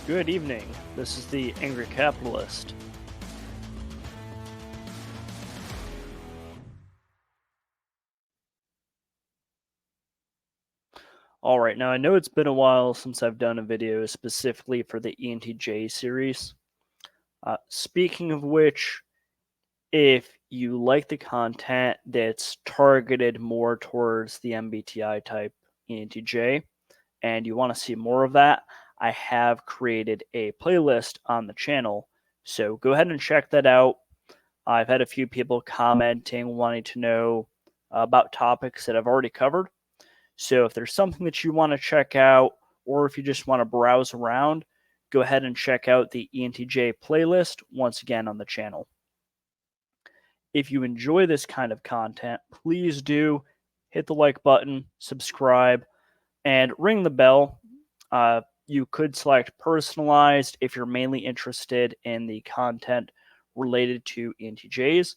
Good evening. This is the Angry Capitalist. Alright, now I know it's been a while since I've done a video specifically for the ENTJ series. Speaking of which, if you like the content that's targeted more towards the MBTI type ENTJ, and you want to see more of that, I have created a playlist on the channel, so go ahead and check that out. I've had a few people commenting, wanting to know about topics that I've already covered. So if there's something that you want to check out, or if you just want to browse around, go ahead and check out the ENTJ playlist once again on the channel. If you enjoy this kind of content, please do hit the like button, subscribe, and ring the bell. You could select personalized if you're mainly interested in the content related to ENTJs.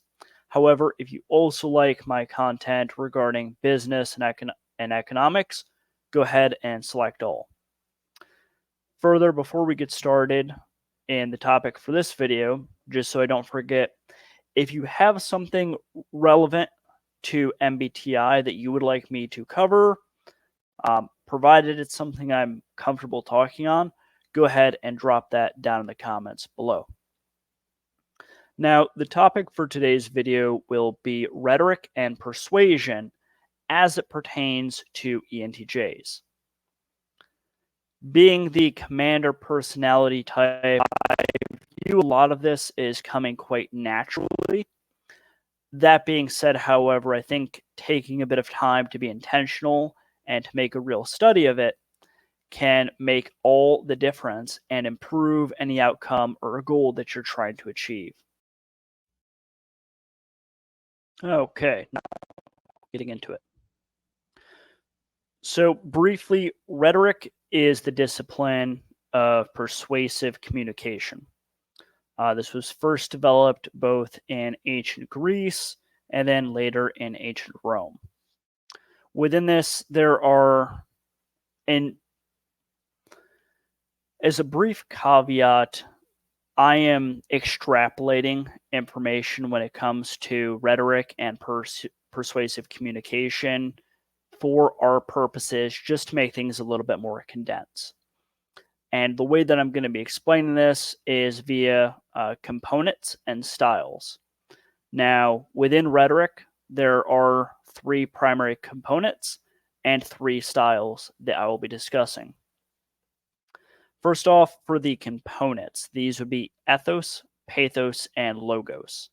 However, if you also like my content regarding business and economics, go ahead and select all. Further, before we get started in the topic for this video, just so I don't forget, if you have something relevant to MBTI that you would like me to cover, provided it's something I'm comfortable talking on, go ahead and drop that down in the comments below. Now, the topic for today's video will be rhetoric and persuasion as it pertains to ENTJs. Being the commander personality type, I view a lot of this is coming quite naturally. That being said, however, I think taking a bit of time to be intentional and to make a real study of it can make all the difference and improve any outcome or goal that you're trying to achieve. Okay, now getting into it. So briefly, rhetoric is the discipline of persuasive communication. This was first developed both in ancient Greece and then later in ancient Rome. Within this, there are, and as a brief caveat, I am extrapolating information when it comes to rhetoric and persuasive communication for our purposes, just to make things a little bit more condensed. And the way that I'm going to be explaining this is via components and styles. Now, within rhetoric, there are 3 primary components and 3 styles that I will be discussing. First off, for the components, these would be ethos, pathos, and logos.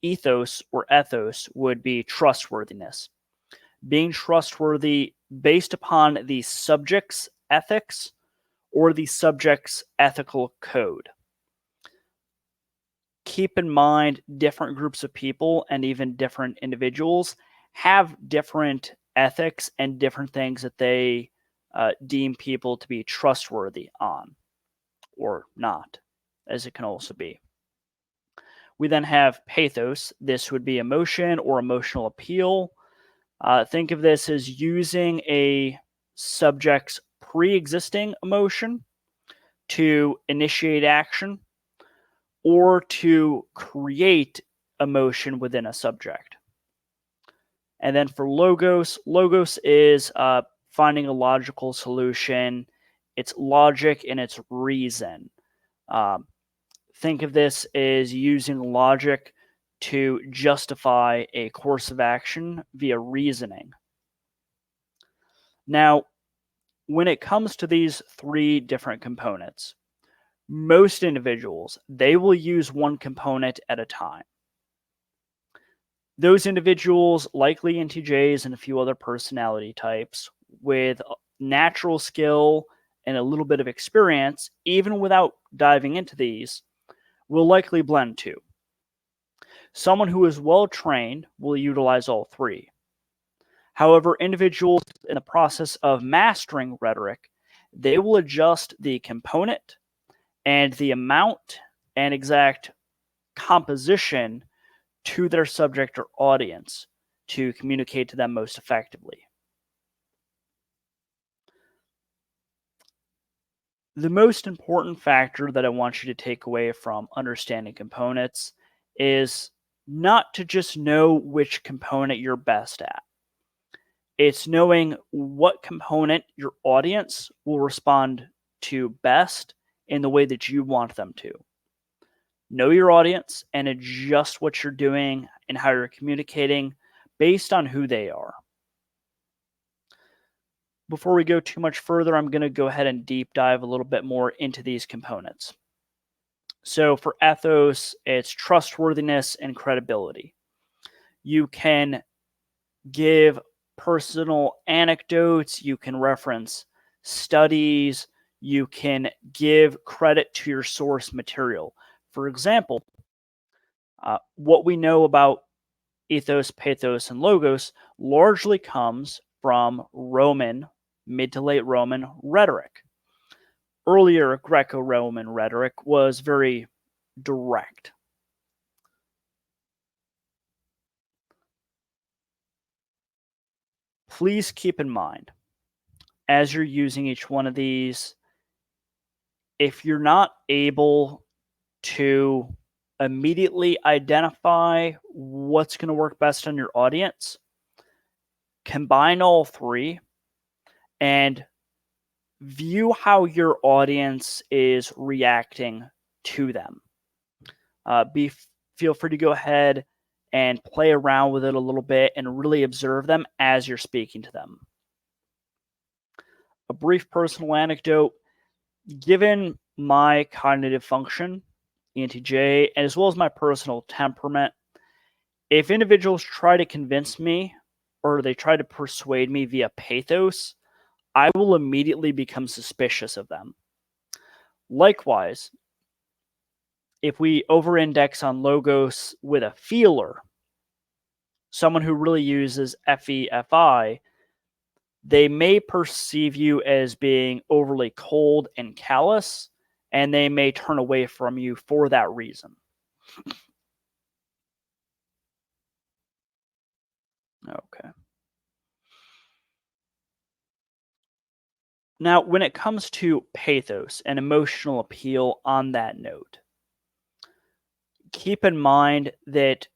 Ethos or ethos would be trustworthiness. Being trustworthy based upon the subject's ethics or the subject's ethical code. Keep in mind, different groups of people and even different individuals have different ethics and different things that they deem people to be trustworthy on, or not, as it can also be. We then have pathos. This would be emotion or emotional appeal. Think of this as using a subject's pre-existing emotion to initiate action or to create emotion within a subject. And then for logos, logos is finding a logical solution. It's logic and it's reason. Think of this as using logic to justify a course of action via reasoning. Now, when it comes to these 3 different components, most individuals, they will use one component at a time. Those individuals, likely ENTJs and a few other personality types, with natural skill and a little bit of experience, even without diving into these, will likely blend 2. Someone who is well trained will utilize all 3. However, individuals in the process of mastering rhetoric, they will adjust the component and the amount and exact composition to their subject or audience to communicate to them most effectively. The most important factor that I want you to take away from understanding components is not to just know which component you're best at. It's knowing what component your audience will respond to best in the way that you want them to. Know your audience and adjust what you're doing and how you're communicating based on who they are. Before we go too much further, I'm going to go ahead and deep dive a little bit more into these components. So for ethos, it's trustworthiness and credibility. You can give personal anecdotes, you can reference studies, you can give credit to your source material. For example, what we know about ethos, pathos, and logos largely comes from Roman, mid to late Roman rhetoric. Earlier Greco-Roman rhetoric was very direct. Please keep in mind, as you're using each one of these, if you're not able to immediately identify what's going to work best on your audience, combine all three and view how your audience is reacting to them. Feel free to go ahead and play around with it a little bit and really observe them as you're speaking to them. A brief personal anecdote. Given my cognitive function, ENTJ, as well as my personal temperament, if individuals try to convince me or they try to persuade me via pathos, I will immediately become suspicious of them. Likewise, if we over-index on logos with a feeler, someone who really uses FE/FI, they may perceive you as being overly cold and callous, and they may turn away from you for that reason. Okay. Now, when it comes to pathos and emotional appeal on that note, keep in mind that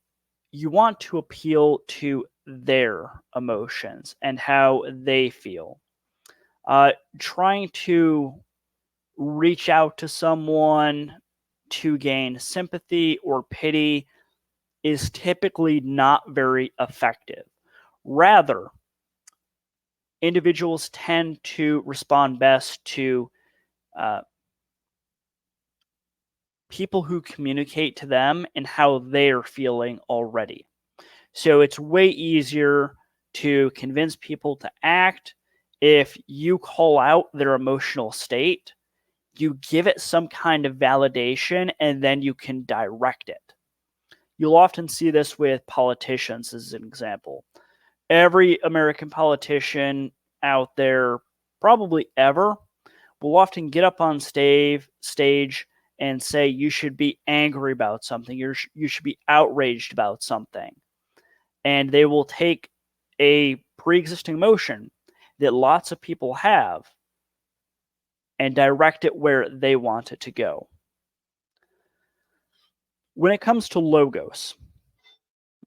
you want to appeal to their emotions and how they feel. Trying to reach out to someone to gain sympathy or pity is typically not very effective. Rather, individuals tend to respond best to people who communicate to them and how they're feeling already. So it's way easier to convince people to act if you call out their emotional state, you give it some kind of validation, and then you can direct it. You'll often see this with politicians as an example. Every American politician out there, probably ever, will often get up on stage and say you should be angry about something, you should be outraged about something. And they will take a pre-existing emotion that lots of people have and direct it where they want it to go. When it comes to logos,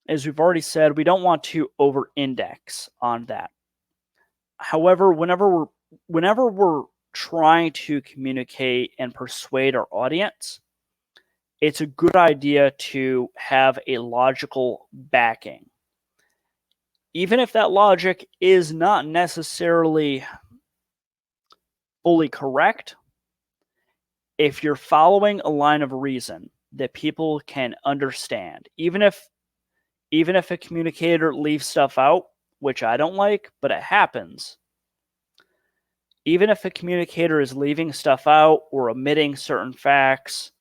as we've already said, we don't want to over-index on that. However, whenever we're trying to communicate and persuade our audience, it's a good idea to have a logical backing. Even if that logic is not necessarily fully correct, if you're following a line of reason that people can understand, even if a communicator leaves stuff out, which I don't like, but it happens. Even if a communicator is leaving stuff out or omitting certain facts,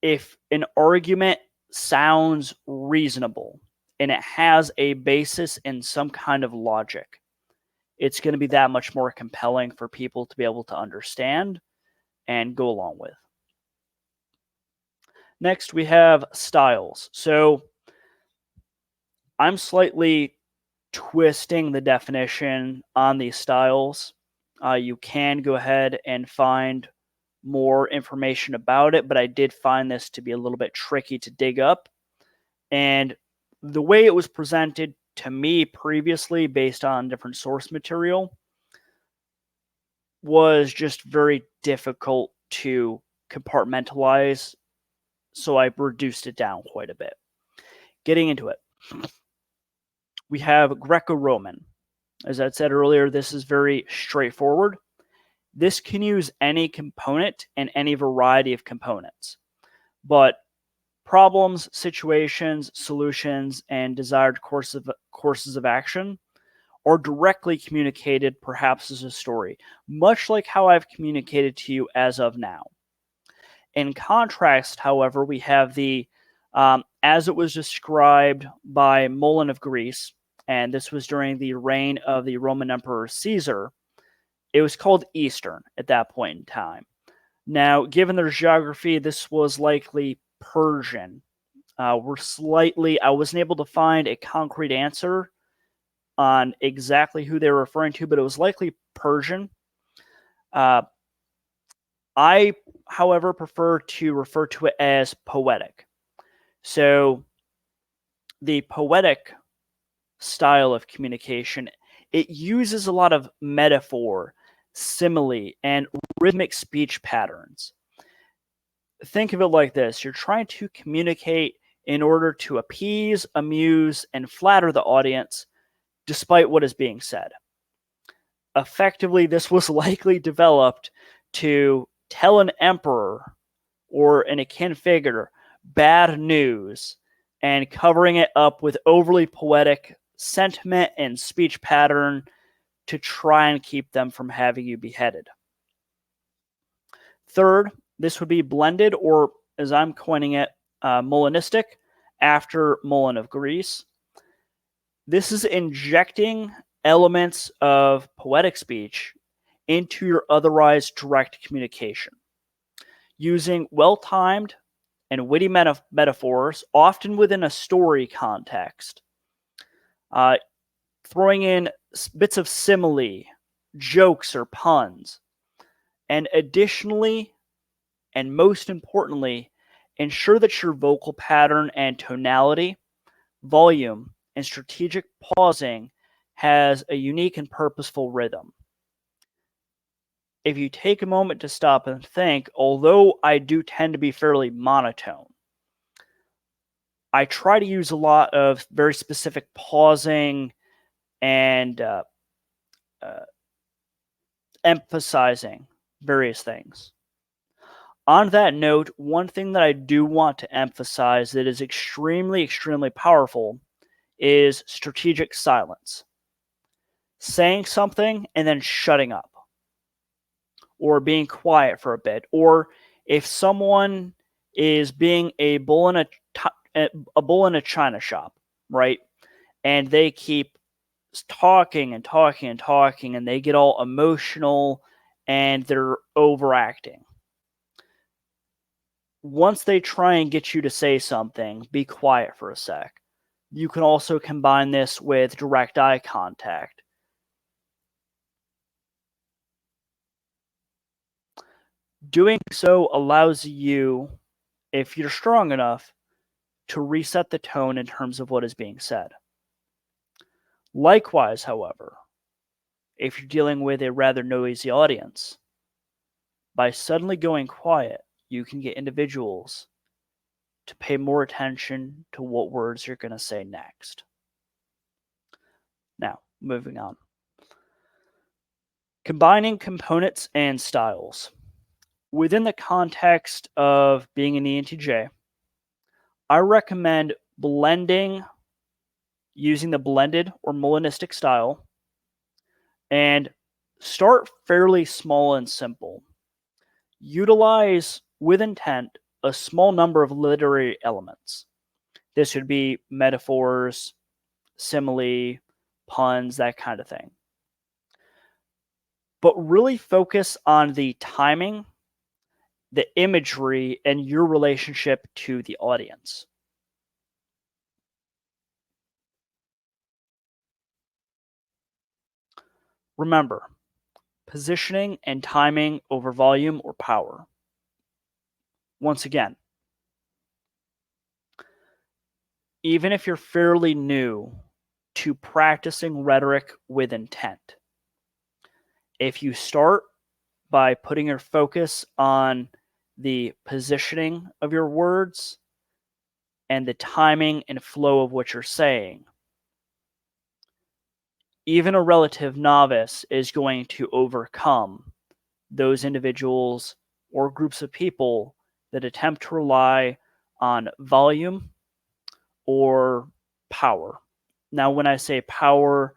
if an argument sounds reasonable and it has a basis in some kind of logic, it's going to be that much more compelling for people to be able to understand and go along with. Next, we have styles. So I'm slightly twisting the definition on these styles. You can go ahead and find more information about it, but I did find this to be a little bit tricky to dig up. And the way it was presented to me previously, based on different source material, was just very difficult to compartmentalize, so I reduced it down quite a bit. Getting into it, we have Greco-Roman. As I said earlier, this is very straightforward. This can use any component and any variety of components, but problems, situations, solutions, and desired courses of action are directly communicated, perhaps as a story, much like how I've communicated to you as of now. In contrast, however, we have the, as it was described by Mullen of Greece, and this was during the reign of the Roman Emperor Caesar. It was called Eastern at that point in time. Now, given their geography, this was likely Persian. I wasn't able to find a concrete answer on exactly who they were referring to, but it was likely Persian. I, however, prefer to refer to it as poetic. So, the poetic style of communication, it uses a lot of metaphor, simile, and rhythmic speech patterns. Think of it like this: you're trying to communicate in order to appease, amuse, and flatter the audience despite what is being said. Effectively, this was likely developed to tell an emperor or an akin figure bad news and covering it up with overly poetic sentiment and speech pattern to try and keep them from having you beheaded. Third, this would be blended, or as I'm coining it, Molinistic, after Mullen of Greece. This is injecting elements of poetic speech into your otherwise direct communication, using well-timed and witty metaphors, often within a story context, throwing in bits of simile, jokes, or puns, and additionally, and most importantly, ensure that your vocal pattern and tonality, volume, and strategic pausing has a unique and purposeful rhythm. If you take a moment to stop and think, although I do tend to be fairly monotone, I try to use a lot of very specific pausing and emphasizing various things. On that note, one thing that I do want to emphasize that is extremely, extremely powerful is strategic silence. Saying something and then shutting up, or being quiet for a bit, or if someone is being a bull in a china shop, right? And they keep talking and talking and talking, and they get all emotional and they're overacting. Once they try and get you to say something, be quiet for a sec. You can also combine this with direct eye contact. Doing so allows you, if you're strong enough, to reset the tone in terms of what is being said. Likewise, however, if you're dealing with a rather noisy audience, by suddenly going quiet, you can get individuals to pay more attention to what words you're going to say next. Now, moving on. Combining components and styles. Within the context of being an ENTJ, I recommend using the blended or Molinistic style, and start fairly small and simple. Utilize, with intent, a small number of literary elements. This would be metaphors, simile, puns, that kind of thing. But really focus on the timing, the imagery, and your relationship to the audience. Remember, positioning and timing over volume or power. Once again, even if you're fairly new to practicing rhetoric with intent, if you start by putting your focus on the positioning of your words and the timing and flow of what you're saying, even a relative novice is going to overcome those individuals or groups of people that attempt to rely on volume or power. Now, when I say power,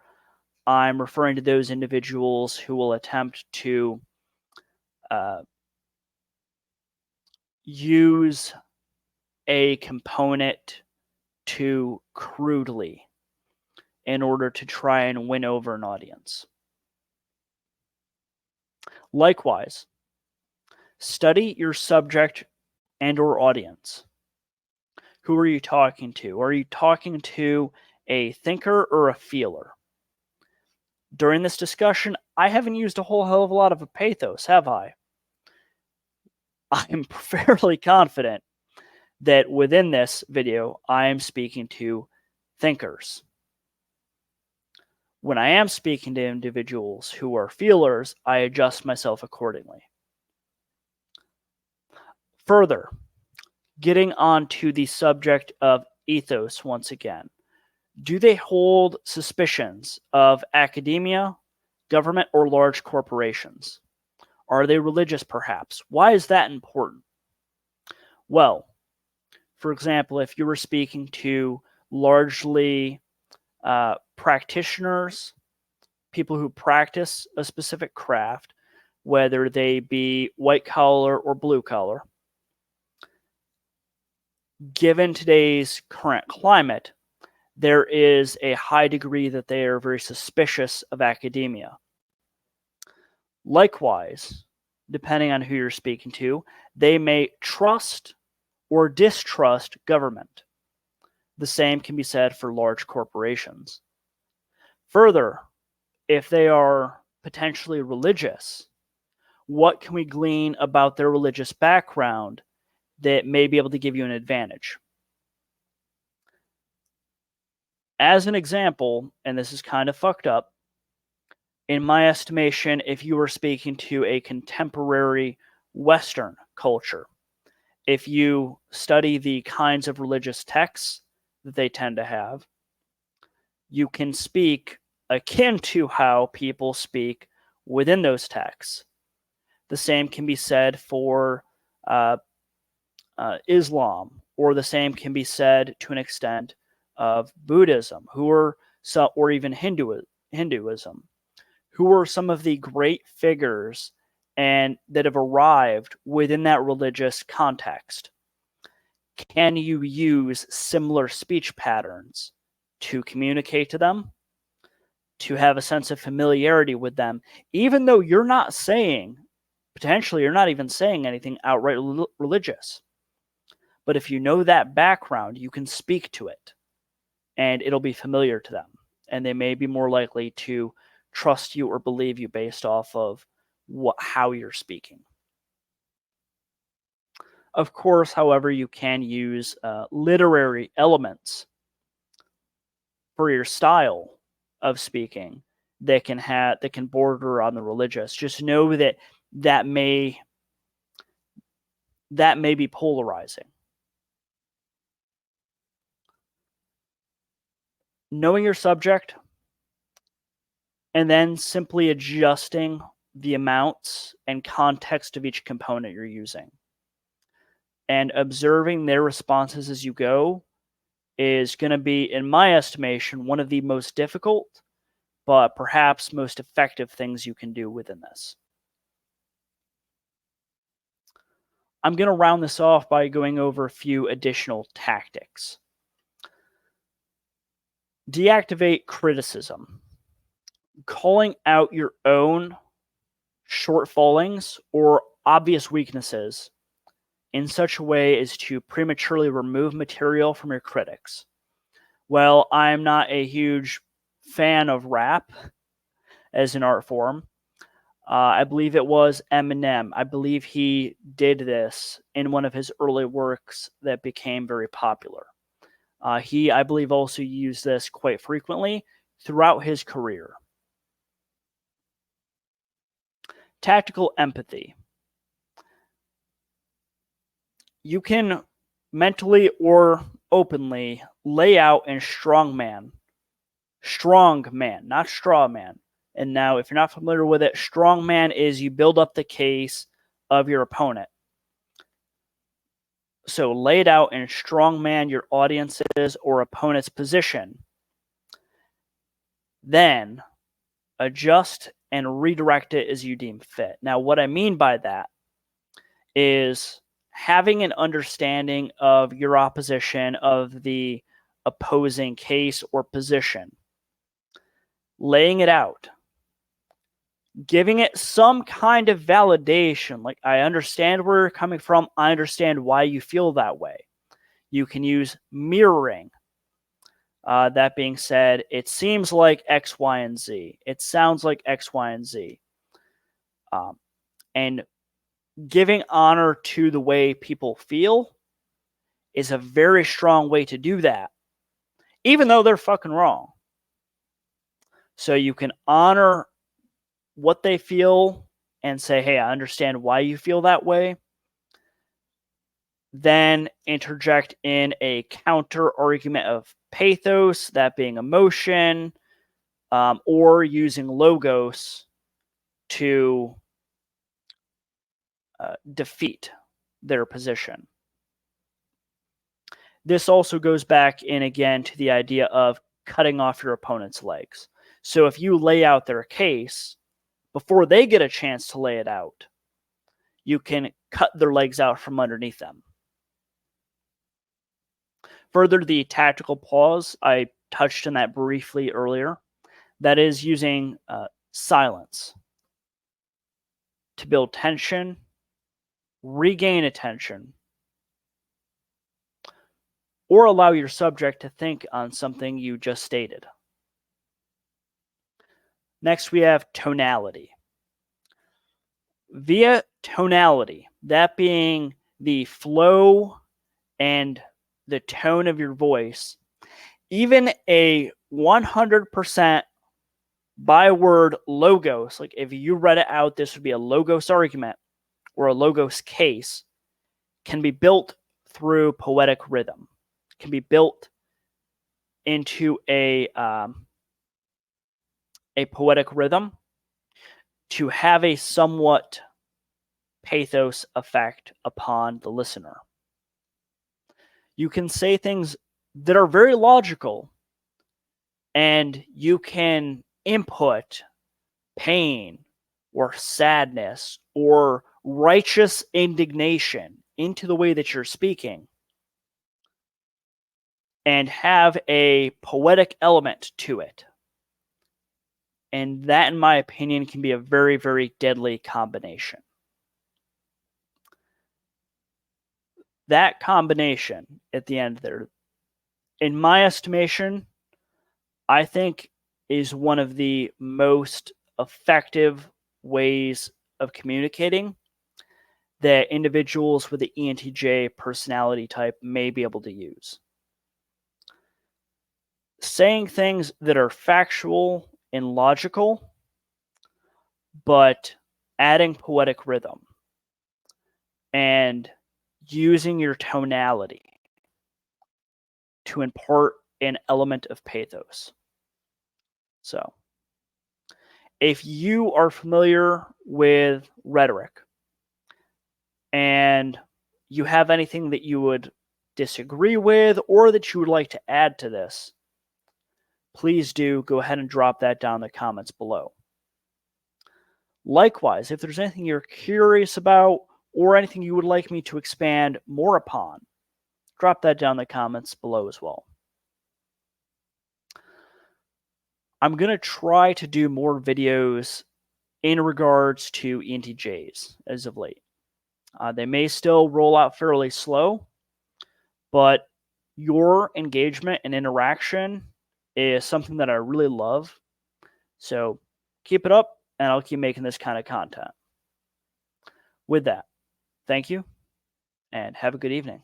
I'm referring to those individuals who will attempt to use a component too crudely in order to try and win over an audience. Likewise, study your subject and or audience. Who are you talking to? Are you talking to a thinker or a feeler? During this discussion, I haven't used a whole hell of a lot of pathos, have I? I'm fairly confident that within this video, I am speaking to thinkers. When I am speaking to individuals who are feelers, I adjust myself accordingly. Further, getting on to the subject of ethos once again. Do they hold suspicions of academia, government, or large corporations? Are they religious, perhaps? Why is that important? Well, for example, if you were speaking to largely practitioners, people who practice a specific craft, whether they be white collar or blue collar, given today's current climate, there is a high degree that they are very suspicious of academia. Likewise, depending on who you're speaking to, they may trust or distrust government. The same can be said for large corporations. Further, if they are potentially religious, what can we glean about their religious background that may be able to give you an advantage? As an example, and this is kind of fucked up, in my estimation, if you were speaking to a contemporary Western culture, if you study the kinds of religious texts that they tend to have, you can speak akin to how people speak within those texts. The same can be said for Islam, or the same can be said to an extent of Buddhism, or even Hinduism, who are some of the great figures and that have arrived within that religious context. Can you use similar speech patterns to communicate to them, to have a sense of familiarity with them, even though you're not saying, potentially you're not even saying anything outright religious? But if you know that background, you can speak to it, and it'll be familiar to them, and they may be more likely to trust you or believe you based off of how you're speaking. Of course, however, you can use literary elements for your style of speaking that can border on the religious. Just know that may be polarizing. Knowing your subject and then simply adjusting the amounts and context of each component you're using and observing their responses as you go is going to be, in my estimation, one of the most difficult, but perhaps most effective things you can do within this. I'm going to round this off by going over a few additional tactics. Deactivate criticism. Calling out your own shortfallings or obvious weaknesses in such a way as to prematurely remove material from your critics. Well, I'm not a huge fan of rap as an art form. I believe it was Eminem. I believe he did this in one of his early works that became very popular. He, I believe, also used this quite frequently throughout his career. Tactical empathy. You can mentally or openly lay out in strong man, not straw man. And now, if you're not familiar with it, strong man is you build up the case of your opponent. So lay it out in strong man your audience's or opponent's position. Then adjust and redirect it as you deem fit. Now, what I mean by that is having an understanding of your opposition, of the opposing case or position, laying it out, giving it some kind of validation. Like, I understand where you're coming from. I understand why you feel that way. You can use mirroring. That being said, it seems like X, Y, and Z. It sounds like X, Y, and Z. And giving honor to the way people feel is a very strong way to do that, even though they're fucking wrong. So you can honor what they feel and say, hey, I understand why you feel that way. Then interject in a counter argument of pathos, that being emotion, or using logos to defeat their position. This also goes back in again to the idea of cutting off your opponent's legs. So if you lay out their case before they get a chance to lay it out, you can cut their legs out from underneath them. Further, the tactical pause, I touched on that briefly earlier. That is using silence to build tension, regain attention, or allow your subject to think on something you just stated. Next, we have tonality. Via tonality, that being the flow and the tone of your voice, even a 100% by word logos, like if you read it out, this would be a logos argument or a logos case, can be built through poetic rhythm, can be built into a poetic rhythm to have a somewhat pathos effect upon the listener. You can say things that are very logical, and you can input pain or sadness or righteous indignation into the way that you're speaking and have a poetic element to it. And that, in my opinion, can be a very, very deadly combination. That combination at the end there, in my estimation, I think is one of the most effective ways of communicating that individuals with the ENTJ personality type may be able to use. Saying things that are factual and logical, but adding poetic rhythm and using your tonality to impart an element of pathos. So, if you are familiar with Rhetoric and you have anything that you would disagree with or that you would like to add to this, please do go ahead and drop that down in the comments below. Likewise, if there's anything you're curious about or anything you would like me to expand more upon, drop that down in the comments below as well. I'm going to try to do more videos in regards to ENTJs as of late. They may still roll out fairly slow, but your engagement and interaction is something that I really love. So keep it up. and I'll keep making this kind of content. With that, thank you and have a good evening.